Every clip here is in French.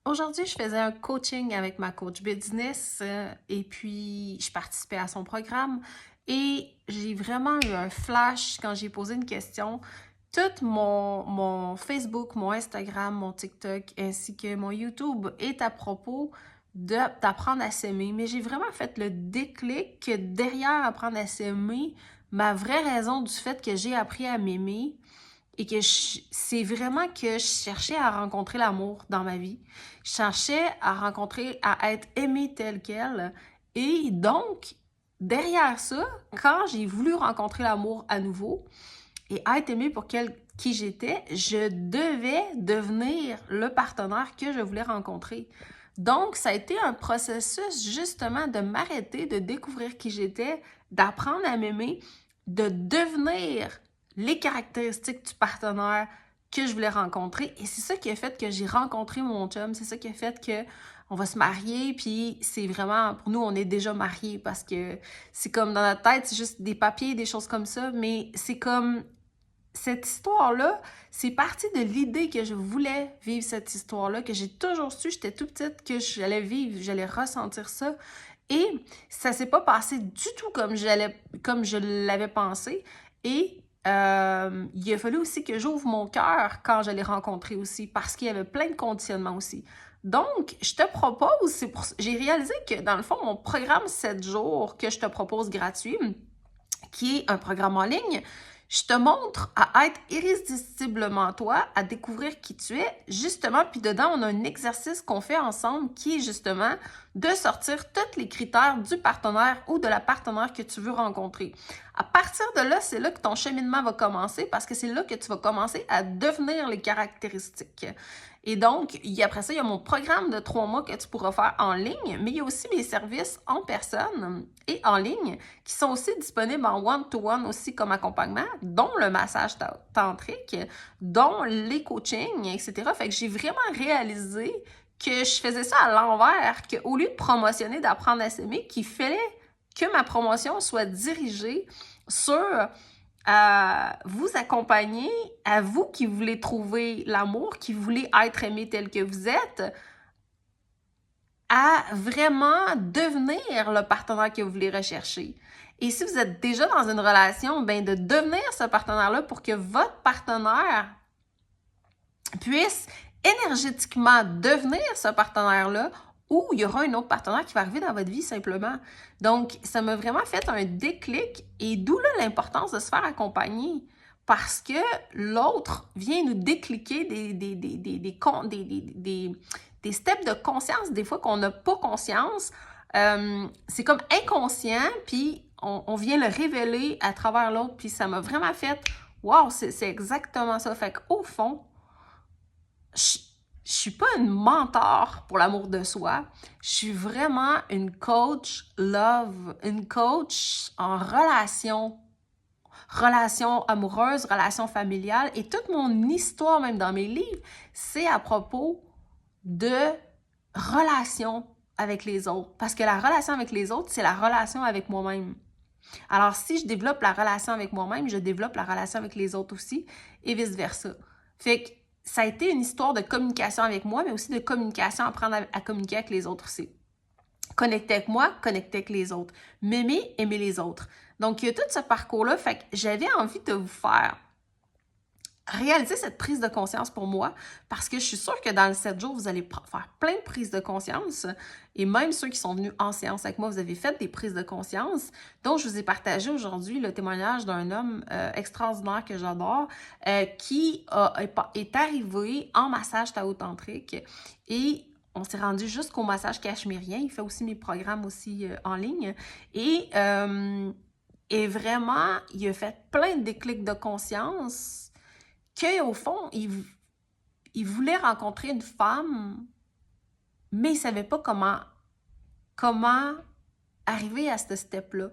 Aujourd'hui, je faisais un coaching avec ma coach business et puis je participais à son programme et j'ai vraiment eu un flash quand j'ai posé une question. Tout mon Facebook, mon Instagram, mon TikTok ainsi que mon YouTube est à propos d'apprendre à s'aimer. Mais j'ai vraiment fait le déclic que derrière apprendre à s'aimer, ma vraie raison du fait que j'ai appris à m'aimer, et que c'est vraiment que je cherchais à rencontrer l'amour dans ma vie. Je cherchais à rencontrer, à être aimée telle qu'elle. Et donc, derrière ça, quand j'ai voulu rencontrer l'amour à nouveau et être aimée pour qui j'étais, je devais devenir le partenaire que je voulais rencontrer. Donc, ça a été un processus justement de m'arrêter, de découvrir qui j'étais, d'apprendre à m'aimer, de devenir les caractéristiques du partenaire que je voulais rencontrer. Et c'est ça qui a fait que j'ai rencontré mon chum. C'est ça qui a fait que on va se marier. Puis c'est vraiment, pour nous, on est déjà mariés parce que c'est comme dans notre tête, c'est juste des papiers, des choses comme ça. Mais c'est comme cette histoire-là, c'est parti de l'idée que je voulais vivre cette histoire-là, que j'ai toujours su, j'étais tout petite, que j'allais vivre, j'allais ressentir ça. Et ça s'est pas passé du tout comme je l'avais pensé. Et il a fallu aussi que j'ouvre mon cœur quand je l'ai rencontré aussi, parce qu'il y avait plein de conditionnements aussi. Donc, je te propose, j'ai réalisé que dans le fond, mon programme 7 jours que je te propose gratuit, qui est un programme en ligne, je te montre à être irrésistiblement toi, à découvrir qui tu es, justement, puis dedans, on a un exercice qu'on fait ensemble qui est justement de sortir tous les critères du partenaire ou de la partenaire que tu veux rencontrer. À partir de là, c'est là que ton cheminement va commencer parce que c'est là que tu vas commencer à devenir les caractéristiques. Et donc, après ça, il y a mon programme de 3 mois que tu pourras faire en ligne, mais il y a aussi mes services en personne et en ligne qui sont aussi disponibles en one-to-one aussi comme accompagnement, dont le massage tantrique, dont les coachings, etc. Fait que j'ai vraiment réalisé que je faisais ça à l'envers, qu'au lieu de promotionner d'apprendre à s'aimer, qu'il fallait que ma promotion soit dirigée sur vous accompagner, à vous qui voulez trouver l'amour, qui voulez être aimé tel que vous êtes, à vraiment devenir le partenaire que vous voulez rechercher. Et si vous êtes déjà dans une relation, ben de devenir ce partenaire-là pour que votre partenaire puisse énergétiquement devenir ce partenaire-là, ou il y aura un autre partenaire qui va arriver dans votre vie simplement. Donc, ça m'a vraiment fait un déclic et d'où là l'importance de se faire accompagner. Parce que l'autre vient nous décliquer des steps de conscience, des fois qu'on n'a pas conscience. C'est comme inconscient, puis on vient le révéler à travers l'autre, puis ça m'a vraiment fait « Wow, c'est exactement ça! » Fait qu'au fond, je, je suis pas une mentor pour l'amour de soi. Je suis vraiment une coach love, une coach en relation amoureuse, relation familiale. Et toute mon histoire, même dans mes livres, c'est à propos de relation avec les autres. Parce que la relation avec les autres, c'est la relation avec moi-même. Alors, si je développe la relation avec moi-même, je développe la relation avec les autres aussi, et vice-versa. Fait que ça a été une histoire de communication avec moi, mais aussi de communication, apprendre à communiquer avec les autres aussi. Connecter avec moi, connecter avec les autres. M'aimer, aimer les autres. Donc, il y a tout ce parcours-là. Fait que j'avais envie de vous faire réaliser cette prise de conscience pour moi, parce que je suis sûre que dans les 7 jours, vous allez faire plein de prises de conscience. Et même ceux qui sont venus en séance avec moi, vous avez fait des prises de conscience. Donc, je vous ai partagé aujourd'hui le témoignage d'un homme extraordinaire que j'adore, qui est arrivé en massage tao-tantrique et on s'est rendu jusqu'au massage cachemérien. Il fait aussi mes programmes aussi en ligne. Et vraiment, il a fait plein de déclics de conscience qu'au fond, il voulait rencontrer une femme, mais il ne savait pas comment arriver à ce step-là.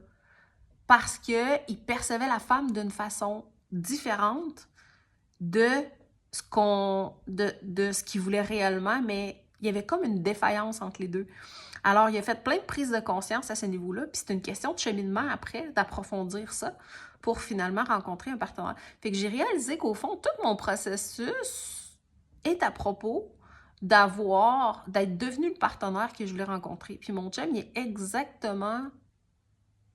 Parce qu'il percevait la femme d'une façon différente de de ce qu'il voulait réellement, mais il y avait comme une défaillance entre les deux. Alors, il a fait plein de prises de conscience à ce niveau-là, puis c'est une question de cheminement après, d'approfondir ça pour finalement rencontrer un partenaire. Fait que j'ai réalisé qu'au fond, tout mon processus est à propos d'être devenu le partenaire que je voulais rencontrer. Puis mon chum, il est exactement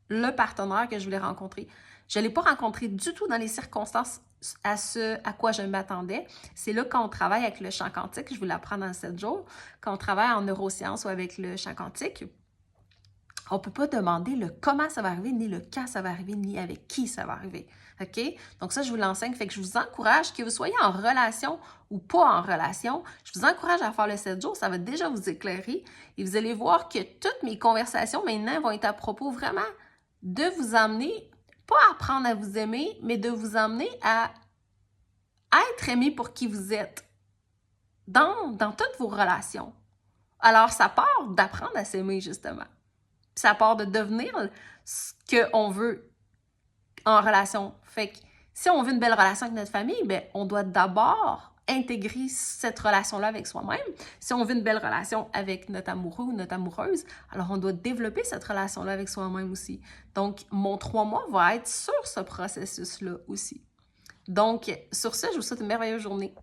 le partenaire que je voulais rencontrer. Je ne l'ai pas rencontré du tout dans les circonstances à ce à quoi je m'attendais. C'est là quand on travaille avec le champ quantique, je vous l'apprends dans 7 jours, quand on travaille en neurosciences ou avec le champ quantique, on ne peut pas demander le comment ça va arriver, ni le quand ça va arriver, ni avec qui ça va arriver. OK? Donc ça, je vous l'enseigne. Fait que je vous encourage, que vous soyez en relation ou pas en relation, je vous encourage à faire le 7 jours. Ça va déjà vous éclairer. Et vous allez voir que toutes mes conversations maintenant vont être à propos vraiment de vous amener, pas à apprendre à vous aimer, mais de vous amener à être aimé pour qui vous êtes dans toutes vos relations. Alors, ça part d'apprendre à s'aimer, justement. Puis ça part de devenir ce qu'on veut en relation. Fait que si on veut une belle relation avec notre famille, bien, on doit d'abord intégrer cette relation-là avec soi-même. Si on veut une belle relation avec notre amoureux ou notre amoureuse, alors on doit développer cette relation-là avec soi-même aussi. Donc, mon 3 mois va être sur ce processus-là aussi. Donc, sur ce, je vous souhaite une merveilleuse journée.